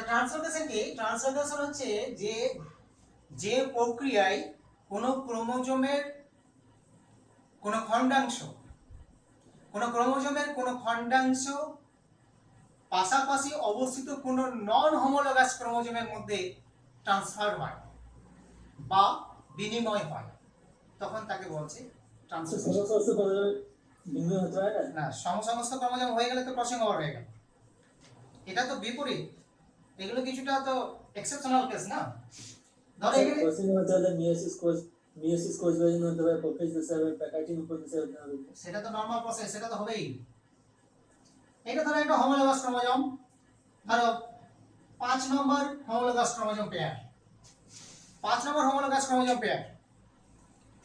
Translocation কি? Translocation হচ্ছে যে যে প্রক্রিয়ায় কোনো ক্রোমোজোমের কোনো খণ্ডাংশ পাশাপাশি অবস্থিত কোনো নন হোমোলোগাস ক্রোমোজোমের মধ্যে ট্রান্সফার হয় বা বিনিময় হয়, তখন তাকে বলছে ট্রান্সলোকেশন। না, সমস্ত ক্রোমোজোম হয়ে গেলে তো ক্রসিং ওভার হয়ে গেল, এটা তো বিপরীত। এগুলো কিছুটা তো এক্সেপশনাল কেস না। ধরো এখানে ক্রসিং হতে হলে মিয়োসিস কোষ বিভাজন হতে হবে, প্রোফেজ দিতে হবে, প্যাকাইটিং উপদেশ হতে হবে। সেটা তো নরমাল প্রসেস, সেটা তো হবেই। এটা ধরো একটা হোমোলোগাস ক্রোমোজোম, ধরো 5 নম্বর হোমোলোগাস ক্রোমোজোম পেয়ার, 5 নম্বর হোমোলোগাস ক্রোমোজোম পেয়ার,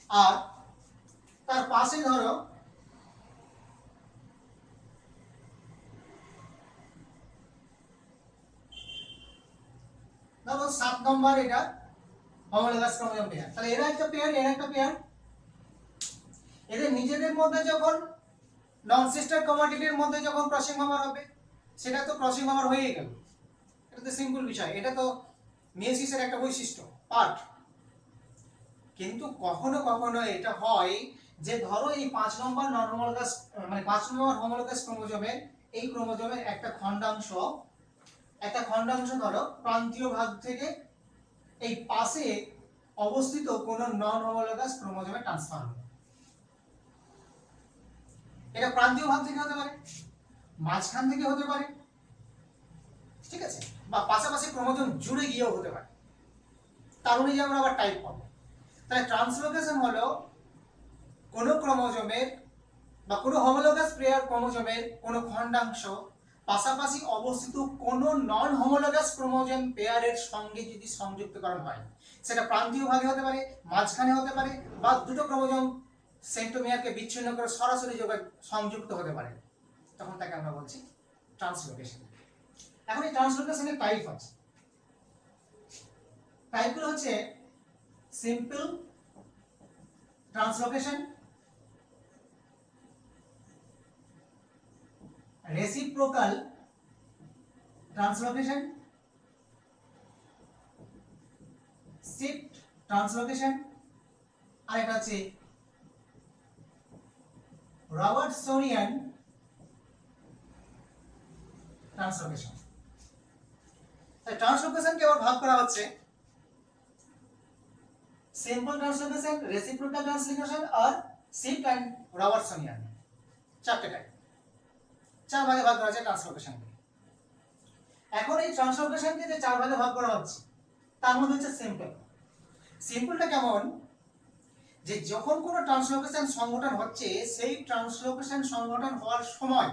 আর তার পাশে ধরো ধরো 7 নম্বর এটা হোমোলোগাস ক্রোমোজোম পেয়ার। তাহলে এরা একটা পেয়ার, এরা একটা পেয়ার। এদের নিজেদের মধ্যে যখন নন সিস্টার ক্রোমাটিডের মধ্যে যখন ক্রসিং ওভার হবে, সেটা তো ক্রসিং ওভার হয়ে গেল, এটা তো সিম্পল বিষয়, এটা তো মিয়োসিসের একটা বৈশিষ্ট্য পার্ট। কিন্তু কখনো কখনো এটা হয় যে ধরো এই 5 নম্বর নন হোমোলোগাস মানে 5 নম্বর হোমোলোগাস ক্রোমোজোমের এই ক্রোমোজোমের একটা খণ্ডাংশ ধরো প্রান্তীয় ভাগ থেকে এই পাশে অবস্থিত কোন নন হোমোলোগাস ক্রোমোজোমে ট্রান্সফার হবে। এটা প্রান্তীয় ভাগ থেকে হতে পারে, মাঝখান থেকে হতে পারে, ঠিক আছে, বা পাশাপাশি ক্রোমোজোম জুড়ে গিয়েও হতে পারে। তার অনুযায়ী আমরা আবার টাইপ পাবো। তাহলে ট্রান্সলোকেশন হলো কোন ক্রোমোজোমের বা কোনো হোমোলোগাস পেয়ার ক্রোমোজোমের কোনো খণ্ডাংশ পাশাপাশি অবস্থিত কোনো নন হোমোলোগাস ক্রোমোজোম পেয়ারের সঙ্গে যদি সংযুক্তকরণ হয়, সেটা প্রান্তীয় ভাগে হতে পারে, মাঝখানে হতে পারে, বা দুটো ক্রোমোজোম সেন্ট্রোমিয়ারকে বিচ্ছিন্ন করে সরাসরি সংযুক্ত হতে পারে, তখন তাকে আমরা বলছি ট্রান্সলোকেশন। এখন এই ট্রান্সলোকেশনের টাইপ আছে। টাইপগুলো হচ্ছে simple translocation, reciprocal translocation, shift translocation, আর এটা হচ্ছে রবার্টসনিয়ান ট্রান্সলোকেশন। তাই ট্রান্সলোকেশনকে আবার ভাগ করা হচ্ছে সিম্পল ট্রান্সলোকেশন, রেসিপ্রোকাল ট্রান্সলোকেশন আর শিফট এন্ড রবার্টসনিয়ান, চারটে টাইপ, 4 ভাগে ভাগ করা হচ্ছে ট্রান্সলোকেশনকে। এখন এই ট্রান্সলোকেশনকে যে 4 ভাগে ভাগ করা হচ্ছে তার মধ্যে হচ্ছে সিম্পল। সিম্পলটা কেমন, যে যখন কোনো ট্রান্সলোকেশন সংগঠন হচ্ছে, সেই ট্রান্সলোকেশন সংগঠন হওয়ার সময়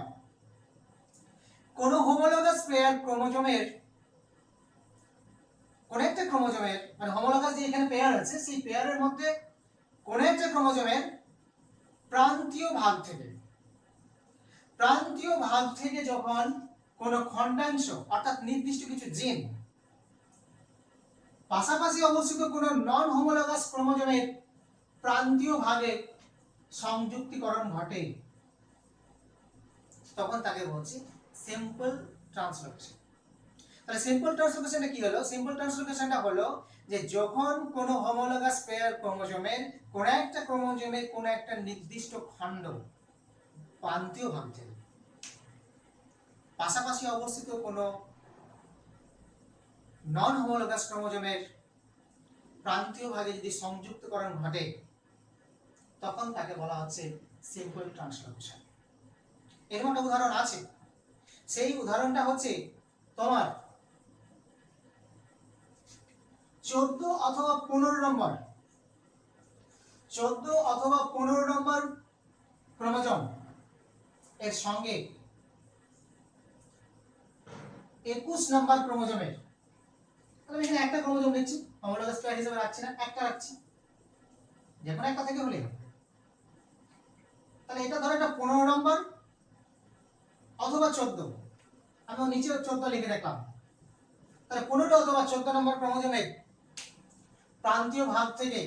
কোনো হোমোলোগাস পেয়ার ক্রোমোজোমের কোন একটা ক্রোমোজোমের মানে হোমোলোগাস যে এখানে পেয়ার আছে, সেই পেয়ারের মধ্যে কোন একটা ক্রোমোজোমের প্রান্তীয় ভাগ থেকে যখন কোন খণ্ডাংশ অর্থাৎ নির্দিষ্ট কিছু জিন পাশাপাশি অবস্থিত কোন নন হোমোলোগাস ক্রোমোজোমের প্রান্তীয় ভাগে সংযুক্তিকরণ ঘটে, তখন তাকে বলছি সিম্পল ট্রান্সলোকেশন। তাহলে সিম্পল ট্রান্সলোকেশনটা কি হলো? সিম্পল ট্রান্সলোকেশনটা হলো যে যখন কোন হোমোলোগাস পেয়ার ক্রোমোজোমের কোন একটা নির্দিষ্ট খণ্ড প্রান্তীয় ভাগ থেকে পাশাপাশি অবস্থিত কোন নন হোমোলোগাস ক্রোমোজোমের প্রান্তীয় ভাগে যদি সংযুক্তকরণ ঘটে, তখন তাকে বলা হচ্ছে সিম্পল ট্রান্সলোকেশন। এর একটা উদাহরণ আছে, সেই উদাহরণটা হচ্ছে তোমার 14 অথবা 15 নম্বর ক্রোমোজোম এর সঙ্গে 21 নম্বর ক্রোমোজোমের, তাহলে এখানে একটা ক্রোমোজোম নিচ্ছি, হোমোলোগাস পেয়ার হিসেবে রাখছি না, একটা রাখছি, যে কোনো একটা থেকে হলে। তাহলে এটা ধরো এটা 15 নম্বর অথবা 14, আমি নিচে 14 লিখে রাখলাম। তাহলে 15 অথবা 14 নম্বর ক্রোমোজোমের প্রান্তীয় ভাগ থেকে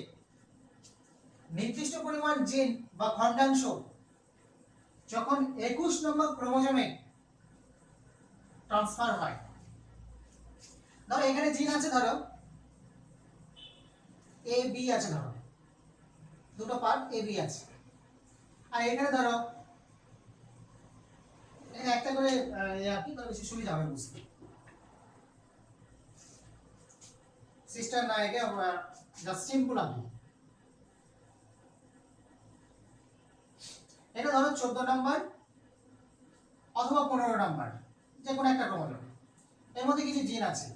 নির্দিষ্ট পরিমাণ জিন বা খণ্ডাংশ যখন 21 নম্বর ক্রোমোজোমে ট্রান্সফার হয়, ধরো এখানে জিন আছে, ধরো এ বি আছে, ধরো দুটো পার্ট এ বি আছে, আর এখানে ধরো এখানে একটা করে কি করে বেশি সুবিধা হবে বুঝতে। সিস্টার না একে আমরা জাস্ট সিম্পল আঁকি। এটা ধরো 14 নাম্বার অথবা 15 নাম্বার, যে কোনো একটা ক্রোমোজোম। এর মধ্যে কিছু জিন আছে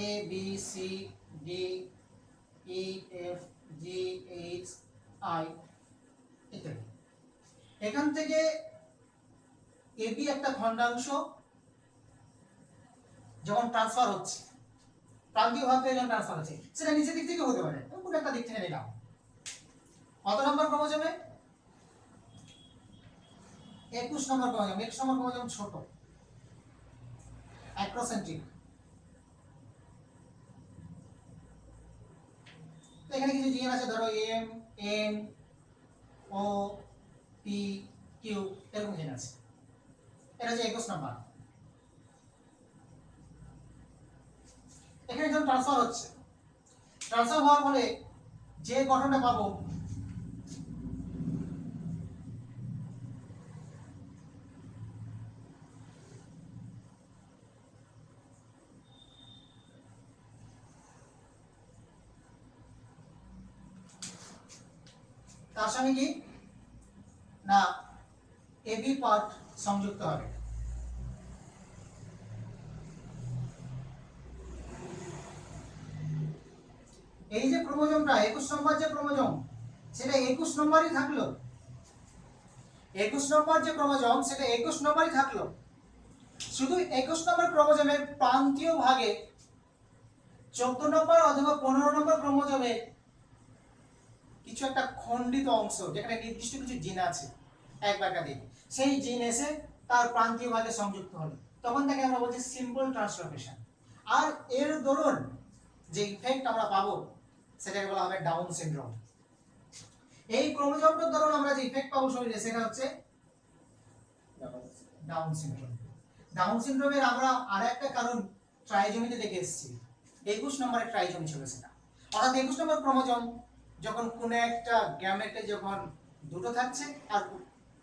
A B C D E F G H I ইত্যাদি। এখান থেকে এবি একটা খণ্ডাংশ যখন ট্রান্সফার হচ্ছে, প্রান্তীয় ভাগ থেকে যখন ট্রান্সফার হচ্ছে, সেটা নিচের দিক থেকে হতে পারে, কোনো একটা দিক থেকে নিলাম। কত নম্বর ক্রোমোজোমে? 21 নম্বর ক্রোমোজোম। 21 নম্বর ক্রোমোজোম ছোট, অ্যাক্রোসেন্ট্রিক। এখানে কিছু জিন আছে, ধরো M N O P Q এরকম জিন আছে। এটা হচ্ছে 21 নম্বর। এখানে যখন ট্রান্সফার হচ্ছে, ট্রান্সফার হওয়ার ফলে যে গঠনটা পাবো তার সঙ্গে কি না এবি পার্ট সংযুক্ত হবে। এই যে ক্রোমোজোমটা 21 নম্বর যে ক্রোমোজোম, সেটা 21 নম্বরই থাকলো। 21 নম্বর যে ক্রোমোজোম সেটা 21 নম্বরই থাকলো। শুধু 21 নম্বর ক্রোমোজোমের প্রান্তীয় ভাগে 14 নম্বর অথবা 15 নম্বর ক্রোমোজোমের কিছু একটা খণ্ডিত অংশ, যেখানে নির্দিষ্ট কিছু জিন আছে এক বা একাধিক, সেই জিন এসে তার প্রান্তীয় ভাগে সংযুক্ত হলো, তখন তাকে আমরা বলছি সিম্পল ট্রান্সলোকেশন। আর এর দরুন যে ইফেক্ট আমরা পাবো সেটাকে বলা হবে ডাউন সিনড্রোম। এই ক্রোমোজোমটার দরুন আমরা যে ইফেক্ট পাবো শরীরে, সেটা হচ্ছে ডাউন সিনড্রোম। ডাউন সিনড্রোমের আমরা আরেকটা কারণ ট্রাইজোমিতে দেখে এসেছি, 21 নম্বরের ট্রাইজোমি ছিল সেটা। অর্থাৎ 21 নম্বর ক্রোমোজোম যখন কোনো একটা গ্যামেটে যখন দুটো থাকছে আর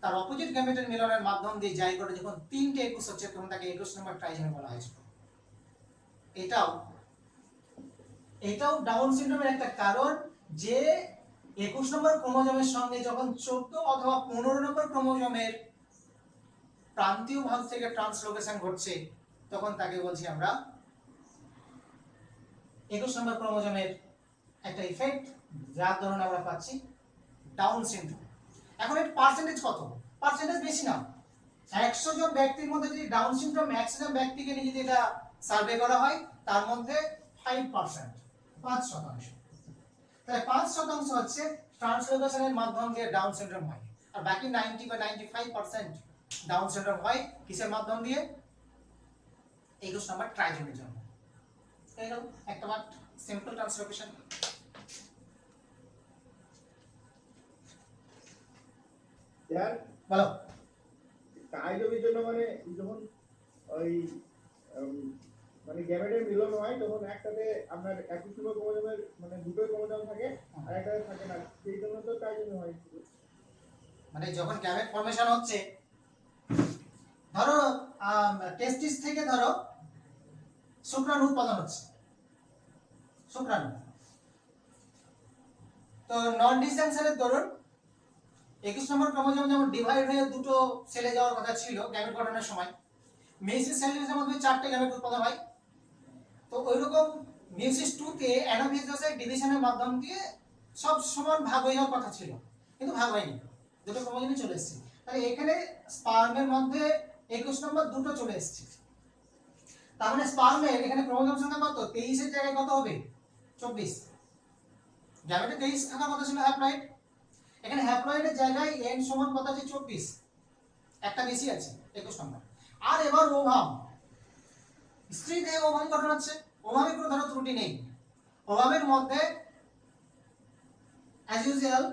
তার অপোজিট গ্যামেটের মিলনের মাধ্যম দিয়ে যাই করে যখন 3টে 21 হচ্ছে, তখন তাকে 21 নম্বর ট্রাইজোমি বলা হয়েছিল। এটাও ডাউন সিনড্রোমের একটা কারণ, যে 21 নম্বর ক্রোমোজোমের সঙ্গে যখন 14 অথবা 15 নম্বর ক্রোমোজোমের প্রান্তীয় ভাগ থেকে ট্রান্সলোকেশন ঘটছে, তখন তাকে বলছি আমরা 21 নম্বর ক্রোমোজোমের একটা ইফেক্ট, যার ধরনে আমরা পাচ্ছি ডাউন সিনড্রোম। এখন এর পার্সেন্টেজ কত? পার্সেন্টেজ বেশি না। 100 জন ব্যক্তির মধ্যে যদি ডাউন সিনড্রোম 100 জন ব্যক্তিকে নিয়ে যদি এটা সার্ভে করা হয়, তার মধ্যে 5%, 5%, তাহলে 5% হচ্ছে ট্রান্সলোকেশনের মাধ্যম দিয়ে ডাউন সিনড্রোম হয়, আর বাকি 90 বা 95% ডাউন সিনড্রোম হয় কিসের মাধ্যম দিয়ে? 21 নম্বর ট্রাইজোমির জন্য। এই হলো একটা মাত্র সিম্পল ট্রান্সলোকেশন। স্যার বলো। ট্রাইজোমির জন্য মানে যখন ওই মানে গ্যামেটের মিলন হয়, তখন একটাতে আপনার 21 নম্বর ক্রোমোজোমের মানে দুটোই ক্রোমোজোম থাকে আর একটাতে থাকে না, সেই জন্য তো ট্রাইজোমি হয়। মানে যখন গ্যামেট ফর্মেশন হচ্ছে, ধরো টেস্টিস থেকে ধরো শুক্রাণু উৎপাদন হচ্ছে, শুক্রাণু তো নন ডিসজেন্ট সেলের দরুন 21 নম্বর ক্রোমোজোম যেমন ডিভাইড হয়ে দুটো সেলে যাওয়ার কথা ছিল গ্যামেট গঠনের সময়, মেসিস সেলের মধ্যে 4টে গ্যামেট উৎপাদন হয়। তো ওইরকম মিউসিস 2 তে অ্যানাফিজিসের ডিভিশনের মাধ্যম দিয়ে সব সমান ভাগ হয়ে যাওয়ার কথা ছিল, কিন্তু ভাগ হয়নি, দুটো ক্রোমোজোমই চলে এসেছে। তাহলে এখানে স্পার্মের মধ্যে 21 নম্বর দুটো চলে এসেছে। তার মানে স্পার্মের এখানে ক্রোমোজোম সংখ্যা কত? 23 এর জায়গায় কত হবে? 24। গ্যামেটে 23 থাকার কথা ছিল হ্যাপ্লয়েড, এখানে হ্যাপ্লয়েডের জায়গায় n সমান কত আছে? 24, একটা বেশি আছে 21 নম্বর। আর এবার ওভাম, স্ত্রী দেহে ওভাম গঠন হচ্ছে, ওভামে কোনো ধরো ত্রুটি নেই। ওভামের মধ্যে অ্যাজ ইউজুয়াল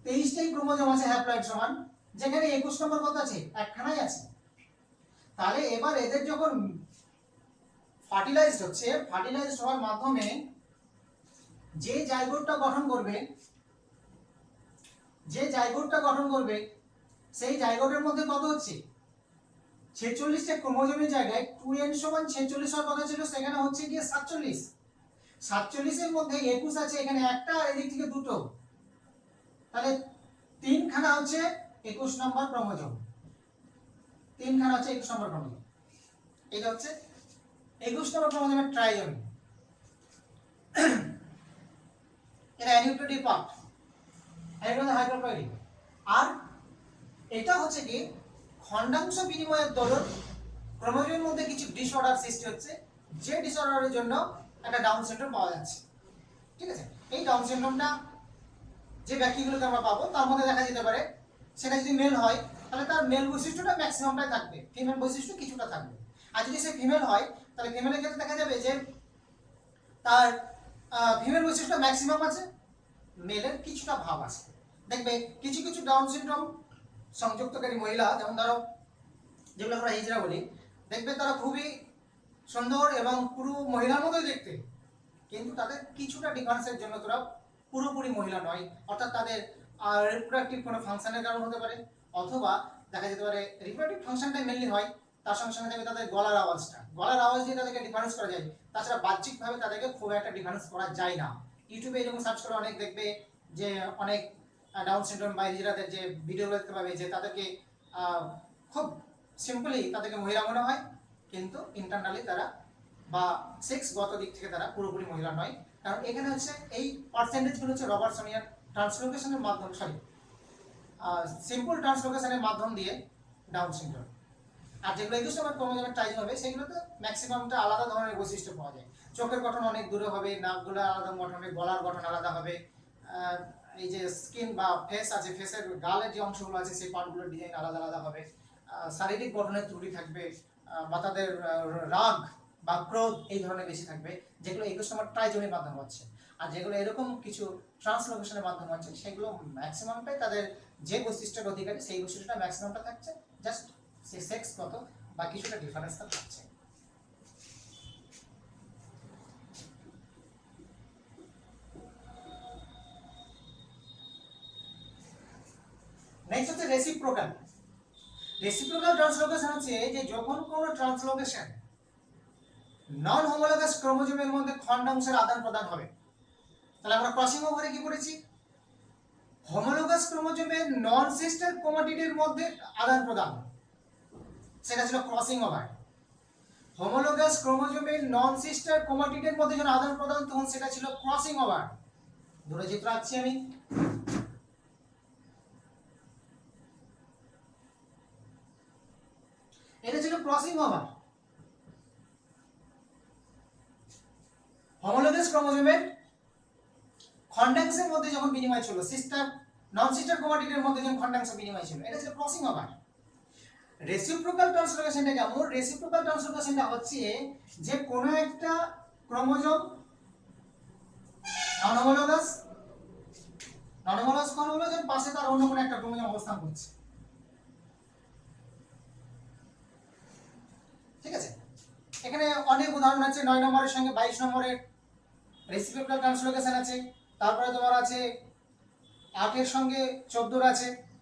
23টাই ক্রোমোজোম আছে হ্যাপ্লয়েড সমান, যেখানে 21 নম্বর কত আছে? একখানাই আছে। তাহলে এবার এদের যখন ফার্টিলাইজড হচ্ছে, ফার্টিলাইজড হওয়ার মাধ্যমে যে জাইগোটটা গঠন করবে, সেই জাইগোটের মধ্যে কত হচ্ছে 46টা ক্রোমোজোমের জায়গায় 2n সমান 46 হওয়ার কথা ছিল, সেখানে হচ্ছে গিয়ে 47। 47 এর মধ্যে 21 আছে, এখানে একটা আর এদিক থেকে দুটো, তাহলে 3খানা হচ্ছে 21 নম্বর ক্রোমোজোম, 3খানা হচ্ছে 21 নম্বর ক্রোমোজোম। এটা হচ্ছে 21 নম্বর ক্রোমোজোমের ট্রাইজোমি। এটা অ্যানিউক্লিয়েটিভ পার্ট, এটা হাইড্রোপ্লয়েডিক। আর এটা হচ্ছে কি খণ্ডাংশ বিনিময়ের দরুন ক্রোমোজোমের মধ্যে কিছু ডিসঅর্ডার সৃষ্টি হচ্ছে, যে ডিসঅর্ডারের জন্য একটা ডাউন সিনড্রোম পাওয়া যাচ্ছে। ঠিক আছে, এই ডাউন সিনড্রোমটা যে ব্যক্তিগুলোকে আমরা পাবো তার মধ্যে দেখা যেতে পারে, সেটা যদি মেল হয় তাহলে তার মেল বৈশিষ্ট্যটা ম্যাক্সিমামটাই থাকবে, ফিমেল বৈশিষ্ট্য কিছুটা থাকবে। আর যদি সে ফিমেল হয় তাহলে ফিমেলের ক্ষেত্রে দেখা যাবে যে তার ফিমেল বৈশিষ্ট্য ম্যাক্সিমাম আছে, মেলের কিছুটা ভাব আছে। দেখবে কিছু কিছু ডাউন সিনড্রোম সংযুক্তকারী মহিলা, যেমন ধরো যেগুলো আমরা হিজড়া বলি, দেখবে তারা খুবই সুন্দর এবং পুরো মহিলার মতোই দেখতে, কিন্তু তাদের কিছুটা ডিফারেন্সের জন্য তারা পুরোপুরি মহিলা নয়, অর্থাৎ তাদের রিপ্রোডাক্টিভ কোনো ফাংশনের কারণ হতে পারে, অথবা দেখা যেতে পারে রিপ্রোডাক্টিভ ফাংশনটাই মেনলি হয়, তার সঙ্গে সঙ্গে দেখবে তাদের গলার আওয়াজ দিয়ে তাদেরকে ডিফারেন্স করা যায়। তাছাড়া বাহ্যিকভাবে তাদেরকে খুব একটা ডিফারেন্স করা যায় না। ইউটিউবে এরকম সার্চ করে অনেক দেখবে যে অনেক ডাউন সিনড্রোম বা হিজড়াদের যে ভিডিও দেখতে পাবে যে তাদেরকে খুব সিম্পলি তাদেরকে মহিলা মনে হয়, কিন্তু ইন্টারনালি তারা বা সেক্সগত দিক থেকে তারা পুরোপুরি মহিলা নয়। কারণ এখানে হচ্ছে এই পার্সেন্টেজগুলো হচ্ছে রবার্টসনিয়ান ট্রান্সলোকেশনের মাধ্যমে, সিম্পল ট্রান্সলোকেশনের মাধ্যম দিয়ে ডাউন সিনড্রোম। আর যেগুলো 21 নম্বর ক্রোমোজোমের টাইপ হবে সেগুলোতে ম্যাক্সিমামটা আলাদা ধরনের বৈশিষ্ট্য পাওয়া যায়। চোখের গঠন অনেক দূরে হবে, নাকগুলো আলাদা গঠন হবে, গলার গঠন আলাদা হবে, এই যে স্কিন বা ফেস আছে, ফেসের গালের যে অংশগুলো আছে সেই পার্টগুলোর ডিজাইন আলাদা আলাদা হবে, শারীরিক গঠনের ত্রুটি থাকবে, বা তাদের রাগ বা ক্রোধ এই ধরনের বেশি থাকবে, যেগুলো 21 নম্বর ট্রাইজোমির মাধ্যমে হচ্ছে। আর যেগুলো এরকম কিছু ট্রান্সলোকেশনের মাধ্যমে হচ্ছে সেগুলো ম্যাক্সিমামটাই তাদের যে বৈশিষ্ট্যের অধিকারী সেই বৈশিষ্ট্যটা ম্যাক্সিমামটা থাকছে, জাস্ট সে সেক্সগত বা কিছুটা ডিফারেন্স থাকছে। নেক্সট হচ্ছে রেসিপ্রোকাল। রেসিপ্রোকাল ট্রান্সলোকেশন হচ্ছে যে যখন কোনো ট্রান্সলোকেশন নন হোমোলোগাস ক্রোমোজোমের মধ্যে খণ্ডাংশের আদান প্রদান হবে। তাহলে আমরা ক্রসিং ওভারে কি পড়েছি? হোমোলোগাস ক্রোমোজোমের নন সিস্টার ক্রোমাটিডের মধ্যে আদান প্রদান, সেটা ছিল ক্রসিং ওভার। হোমোলোগাস ক্রোমোজোমের নন সিস্টার ক্রোমাটিডের মধ্যে যখন আদান প্রদান তখন সেটা ছিল ক্রসিং ওভার। দুটো চিত্র আঁকছি আমি। এটা ছিল ক্রসিং ওভার। হোমোলোগাস ক্রোমোজোমের খণ্ডাংশের মধ্যে যখন বিনিময় ছিল, সিস্টার নন সিস্টার ক্রোমাটিডের মধ্যে যখন খণ্ডাংশ বিনিময় ছিল, এটা ছিল ক্রসিং ওভার। রেসিপ্রোকাল ট্রান্সলোকেশনটা কেমন? রেসিপ্রোকাল ট্রান্সলোকেশনটা হচ্ছে যে কোনো একটা ক্রোমোজোম নন হোমোলোগাস ক্রোমোজোম পাশে তার অন্য কোনো একটা ক্রোমোজোম অবস্থান করছে। ঠিক আছে, এখানে অনেক উদাহরণ আছে। 9 নম্বরের সঙ্গে 22 নম্বরের রেসিপ্রোকাল ট্রান্সলোকেশন আছে, তারপরে তোমার আছে 8 এর সঙ্গে 14 আছে।